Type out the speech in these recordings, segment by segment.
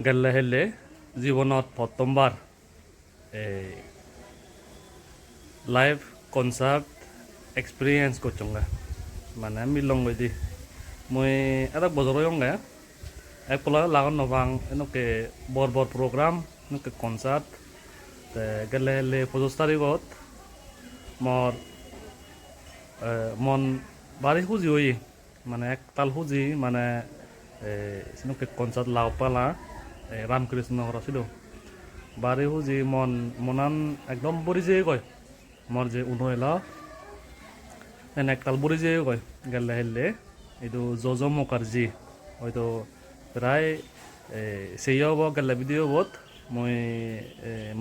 গেলে হেলে জীৱনত প্ৰথমবাৰ লাইভ কনচাৰ্ট এক্সপিৰিয়েঞ্চ করছঙ্গা মানে মিলঙ্গই দি মই এটা বজরই অঙ্গা এক পলা লাগান নবাং এনেকে বর প্রোগ্রাম এনেকে কনসার্ট গেলে হেলে 25 তারিখত মর মন বাড়ি খুঁজি হই মানে এক তাল খুঁজি মানে এনেকে কনসার্ট লাগ পালা রামকৃষ্ণ ছিল বাড়ি খুঁজি মনান একদম বরি যে কয় মর যে উনয়লা এনে একতাল বরি যে কয় গেলে হেলে এইটো জজ মুখার্জি হয়তো প্রায় সেই হব গেলে ভিডিও বত মই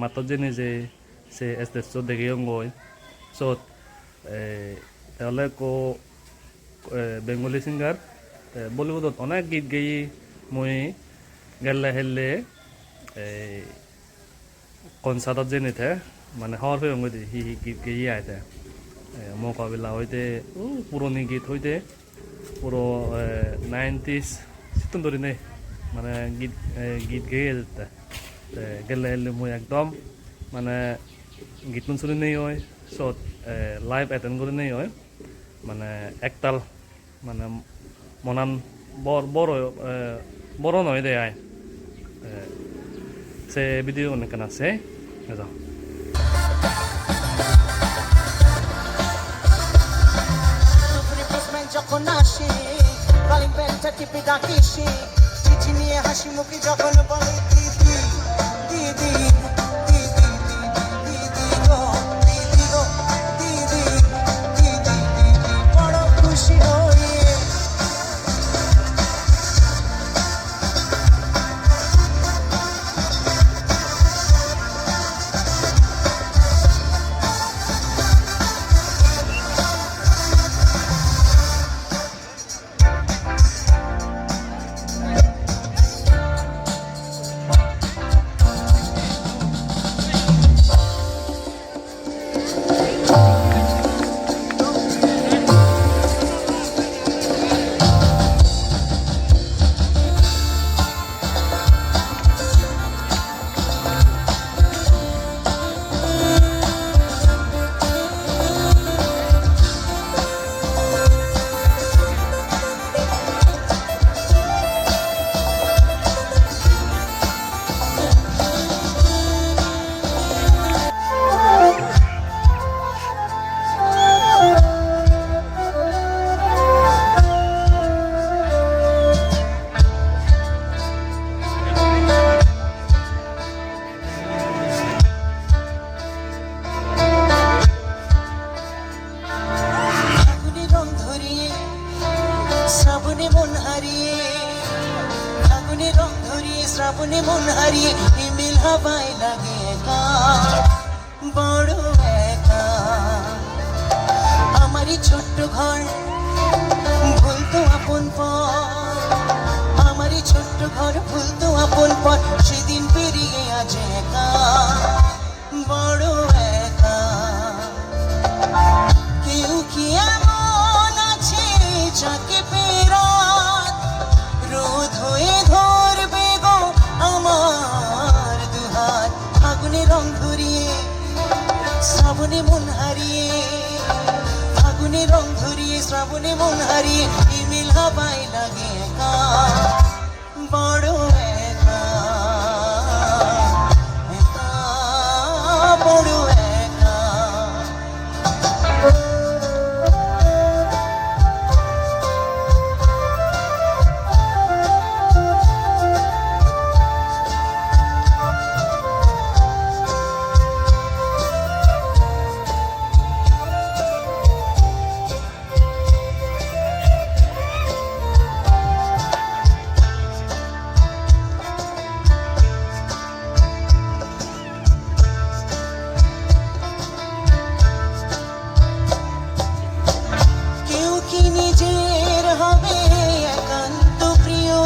মাতত যে নিজে সে স্টেজত দেখি গৈ চত তাহলে কো বেঙ্গলি সিঙ্গার বলিউডত অনেক গীত গেয়ে মই গেলে হেলে কনসার্টত যে নিতে মানে হওয়ার ফের দি হি গীত গেয়ে আইতে মোকাবিলা হইতে পুরনি গীত হইতে পুরো 90s সিতন ধরি নেই মানে গীত গেয়ে যেতে গেলে হেলে মই একদম মানে গীত শুনি নেই হয় সত লাইভ এটেন্ড করে নেই হয় মানে একতাল মানে মনান বড় নয় দে আয় সে ভিডিও অনেক আছে যাও যখন আসে কালিম পেনটা টিপে ডাকি সে চিঠি নিয়ে হাসি মুখে যখন বলে দিদি দিদি দিদি দিদি গো দিদি গো দিদি দিদি দিদি বড় খুশি হয়ে শ্রাবণে মন হারিয়ে আগুনে রং ধরিয়ে শ্রাবণে মন হারিয়ে হিমেল হাওয়ায় লাগে একা বড় একা আমারই ছোট্ট ঘর ভুলতো আপন পর আমারই ছোট্ট ঘর ভুলতো আপন পর সেদিন পেরিয়ে আজ একা বড় একা কেউ কি এমন আছে যাকে রোদ হয়ে ধরবে গো আমার দুহাত আগুনে রং ধরিয়ে শ্রাবণে মন হারিয়ে আগুনে রং ধরিয়ে শ্রাবণে মন হারিয়ে হিমেল হাওয়ায় লাগে একা বড় একা একা বড় একা নিজের হবে একান্ত প্রিয়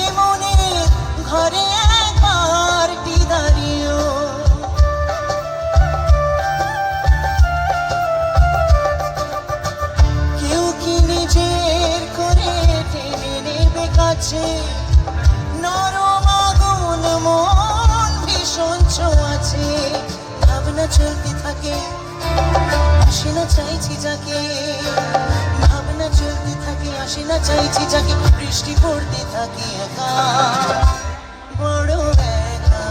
এ মনে ঘরে একবারটি দাঁড়িয়ে কেউ কি নিজের করে টেনে নেবে কাছে নরম ভাবনা চলতে থাকে, আসে না চাইছি যাকে, ভাবনা চলতে থাকে, আসে না চাইছি যাকে, বৃষ্টি পড়তে থাকে একা, বড় একা,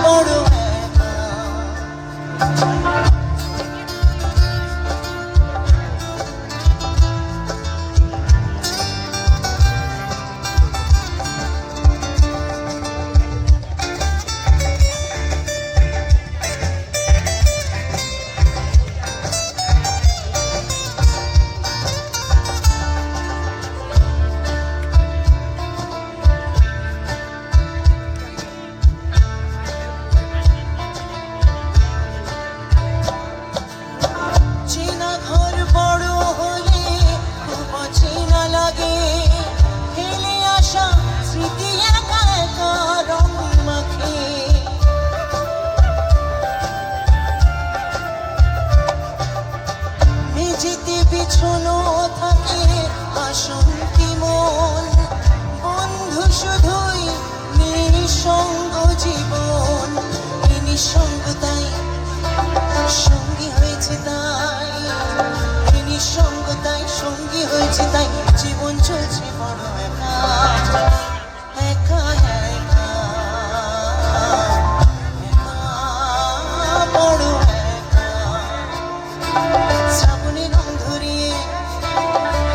বড় একা। চেনা ঘর বড় হলে খুব অচেনা লাগে, ফেলে আসা স্মৃতি একা একা রং মাখে। মেঝেতে বিছানো থাকে বাসন্তী মন, বন্ধু শুধুই নিঃসঙ্গ জীবন, এই নিঃসঙ্গতাই সঙ্গী হয়েছে তাই, এই নিঃসঙ্গতাই সঙ্গী হয়েছে তাই, জীবন চলছে বড় একা, একা একা, একা, বড় একা। শ্রাবণে রং ধরিয়ে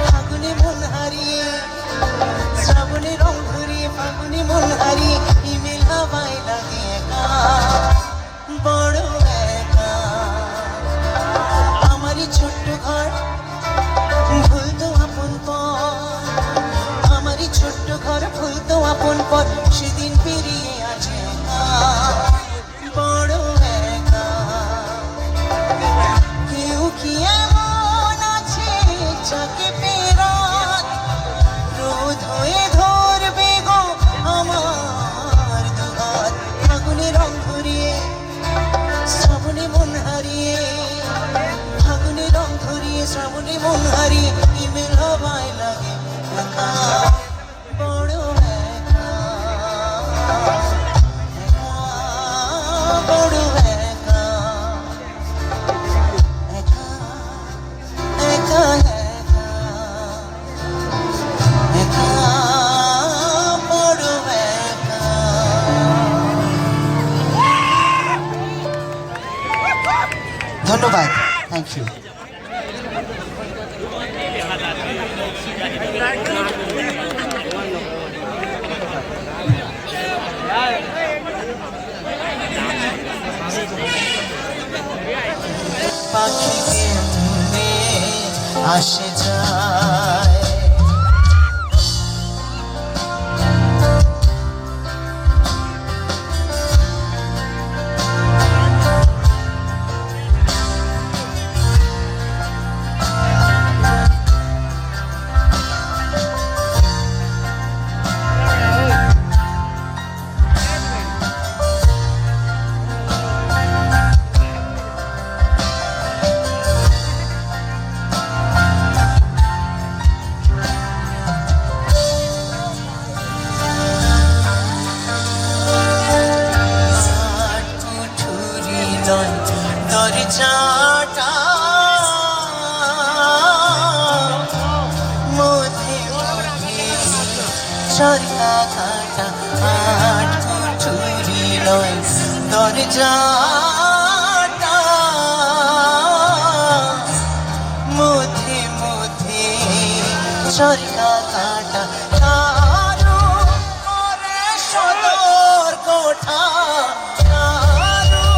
ফাগুনে মন হারিয়ে, শ্রাবণে রং ধরিয়ে ফাগুনে মন হারিয়ে, ইমেল হাওয়ায় লাগে একা, বড় একা। আমারই ছোট্ট ঘর ভুলতো আপন পর, আমারই ছোট্ট ঘর ভুলতো আপন পর, সেদিন পেরিয়ে আছে একা, বড় একা। কেউ কি এমন আছে যাকে পেরাত রোদ হয়ে ধরবে গো আমার দুহাত, ফাগুনে রং ধরিয়ে শ্রাবণে মন হারিয়ে, ফাগুনে রং ধরিয়ে শ্রাবণে মন হারিয়ে, ইমেল হাওয়ায় লাগে একা, বড় একা, একা, বড় একা, একা, একা, একা, একা, বড় একা। ধন্যবাদ, থ্যাংক ইউ। পাখিদের মনে আসে যায়, দরজাটা মধ্যে মধ্যে সরকা কাটা, আট কুঠুরি নয় দরজাটা, মধ্যে মধ্যে সরকা কাটা, কারো করে সদর কোঠা, কারো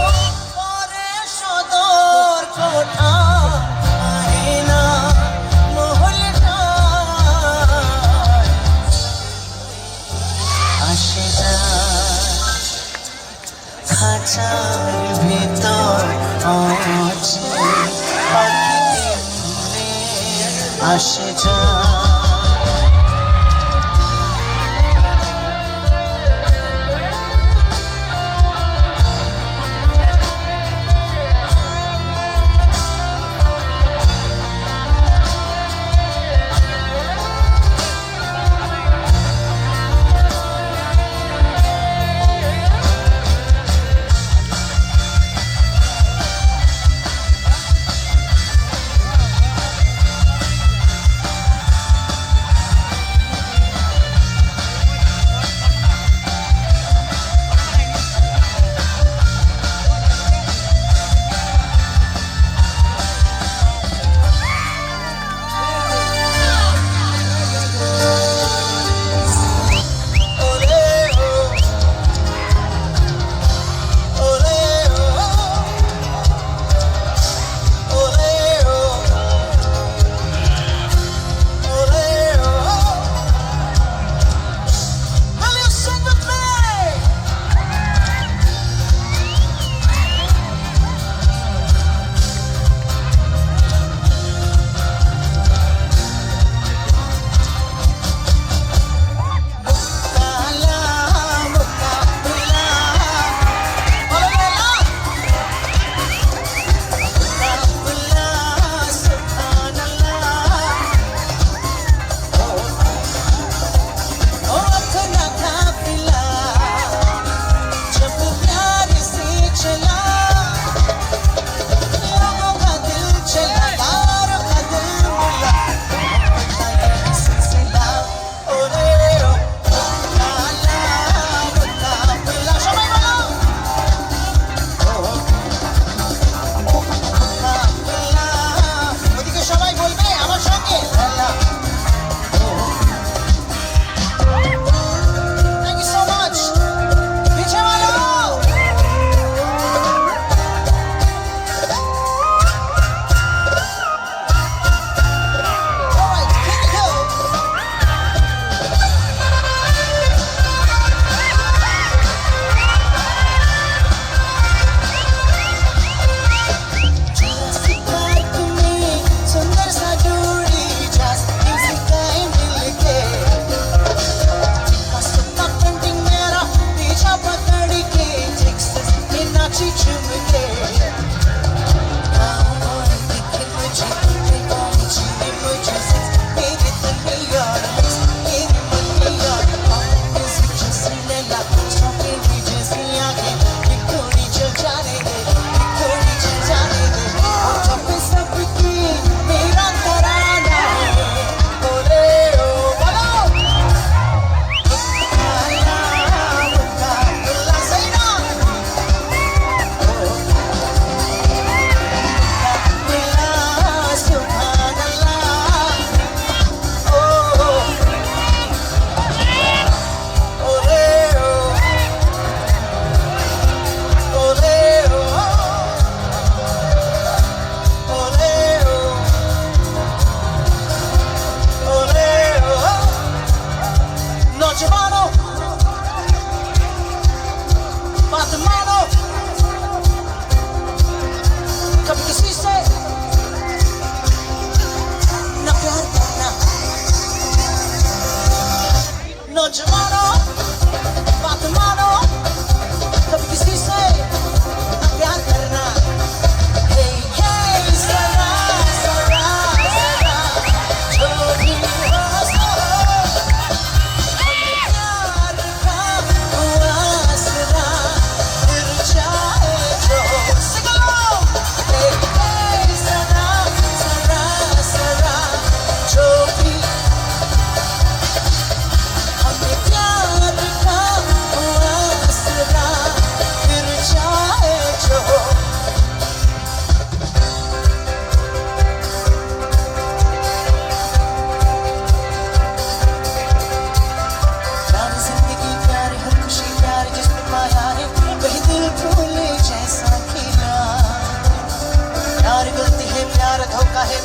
করে সদর কোঠা, আয়না মহলটা আসে যায়, খাঁচার ভিতর আছে পাখিদের মনে আসে যায়।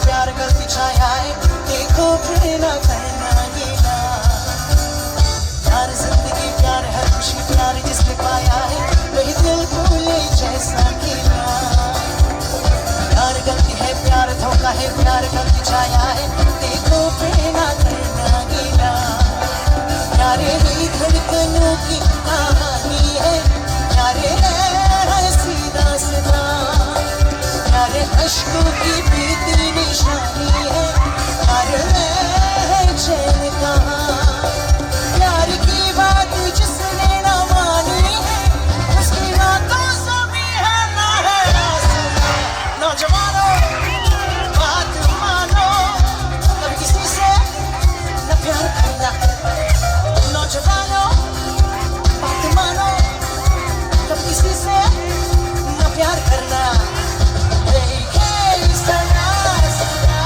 प्यार गलती छाया है देखो फिर ना करना गीला प्यार जिंदगी प्यार हर खुशी प्यार जिसने पाया है वही दिल भूले जैसा खिला प्यार गलती है प्यार धोखा है प्यार गलती छाया है देखो फिर ना करना गीला प्यारे ही धड़कनों की कहानी है प्यारे है सीधा सीधा प्यारे अश्कों की बीती निशानी है प्यारे है चैन कहाँ प्यार की बात जिसने न मानी है उसकी बातों से भी है ना है आसमां नौजवानों बात मानो कभी किसी से न प्यार करना नौजवानों बात मानो कभी किसी से न प्यार करना सदा सदा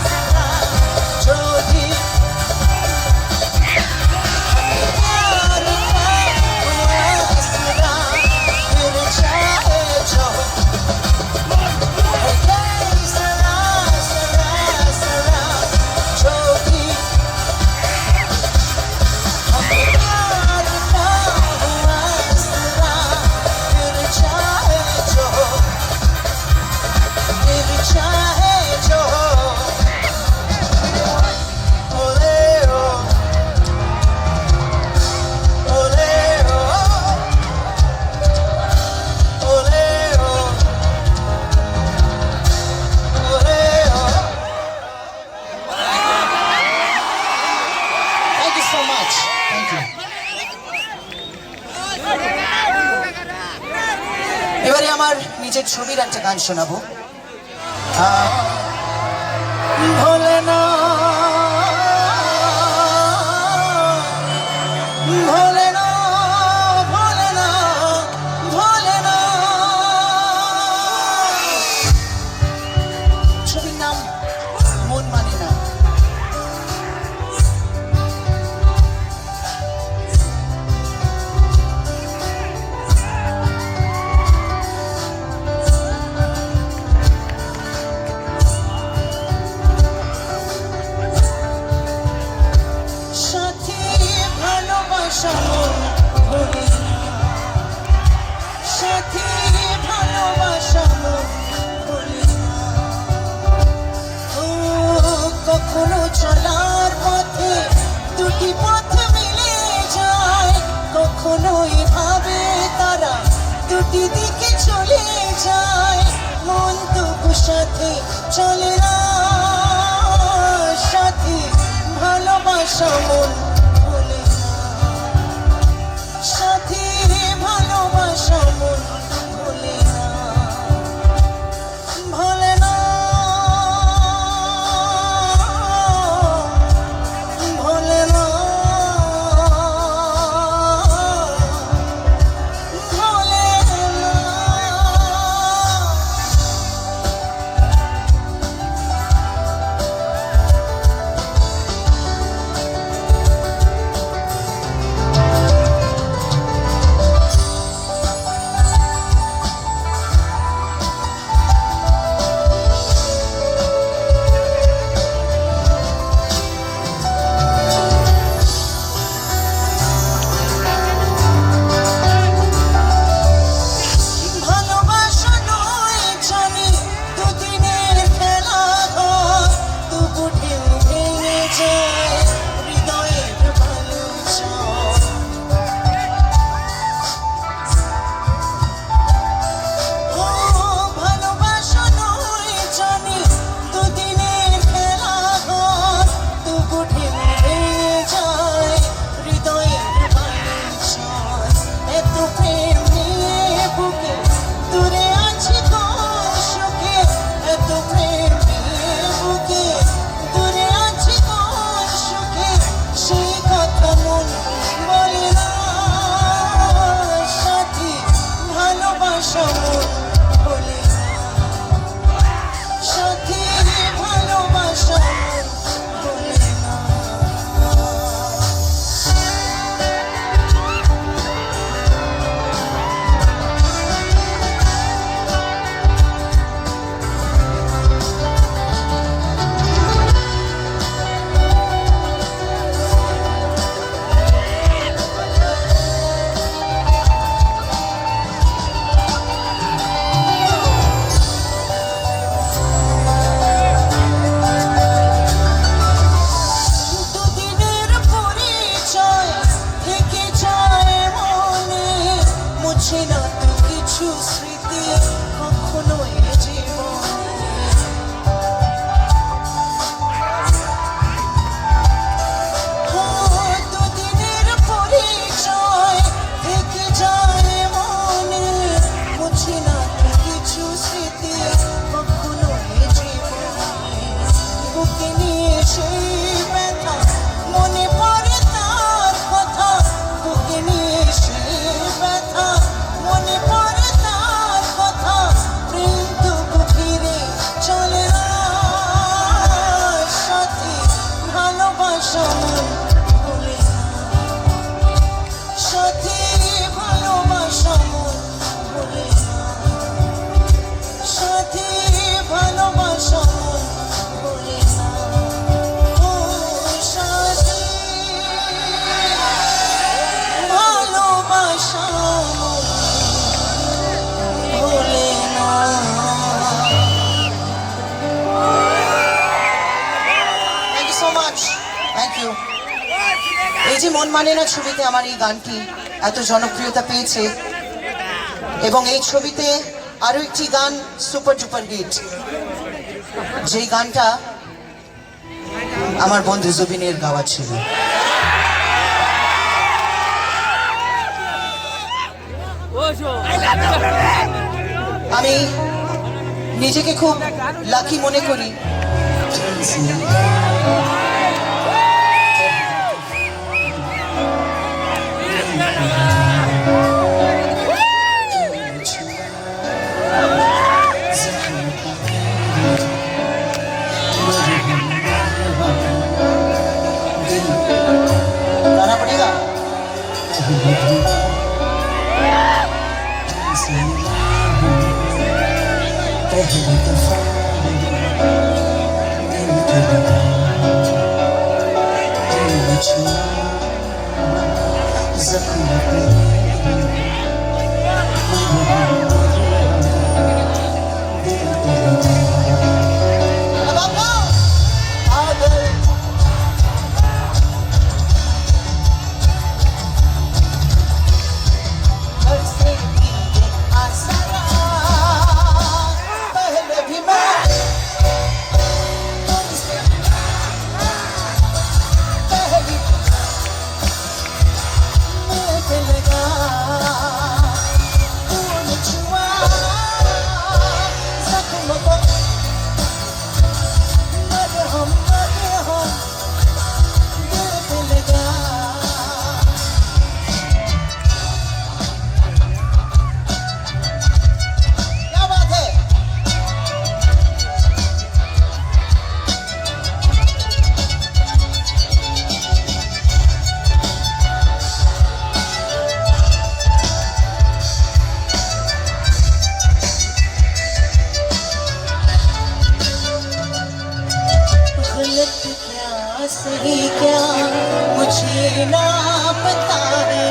सदा जो भी प्यार का वास्ता फिर चाहे जो सदा सदा सदा जो भी प्यार का वास्ता फिर चाहे जो चाहे जो ओले ओ ओले ओ ओले ओ ओले ओ Thank you so much. Thank you. এবারে আমার নিজের ছবির একটা গান শোনাবো ভোলে না ভোলে না ভোলে না ভোলে না ছবির নাম মন মানে না সাথী ভালোবাসা মন ভুলি না কখনো চলার পথে দুটি পথ মিলে যায় কখনো এভাবে তারা দুটি দিকে চলে যায় মন তবু সাথে চলে না সাথী ভালোবাসা মন ভুলি না সাথী ভালোবাসা মন ভুলি না ভোলে না ভোলে না ভোলে না থ্যাংক ইউ। এই যে মন মানে না ছবিতে আমার এই গানটি এত জনপ্রিয়তা পেয়েছে, এবং এই ছবিতে আরো একটি গান সুপার ডুপার হিট, যেই গানটা আমার বন্ধু জুবিনের গাওয়া ছিল। আমি নিজেকে খুব লাকি মনে করি गाना पड़ेगा। पहली दफा दिल के लगा, दिल छुआ जख्म पे दिल पे लगा। सही क्या मुझे ना पता है,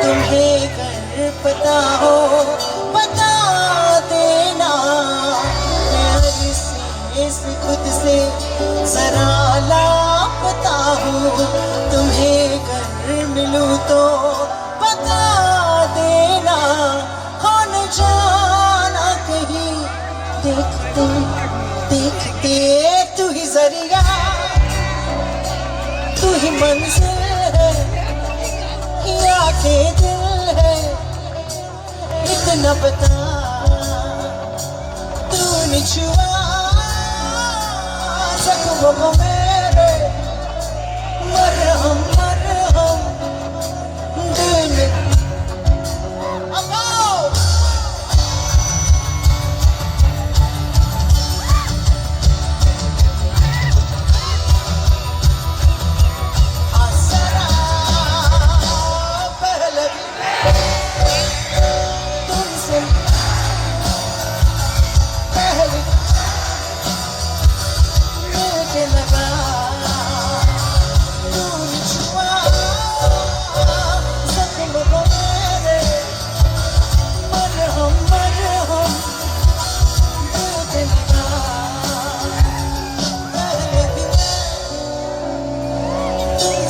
तुम्हें अगर पता हो बता देना। मैं से खुद से जरा लापता हूँ, तुम्हें अगर मिलूँ तो बता देना। हो न जाना कहीं देखते देखते तू ही जरिया, तू ही मंजिल है या के दिल है, इतना बता तूने छुआ जख्मों को मेरे, मरहम मरहम दिल में। अब आओ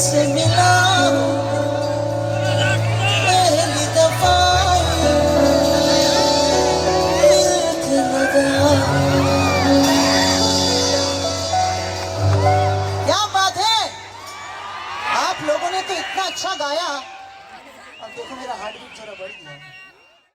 से मिला पहली दफा दिल के लगा। क्या बात है, आप लोगों ने तो इतना अच्छा गाया। अब देखो मेरा हार्ट बीट जरा बढ़ गया।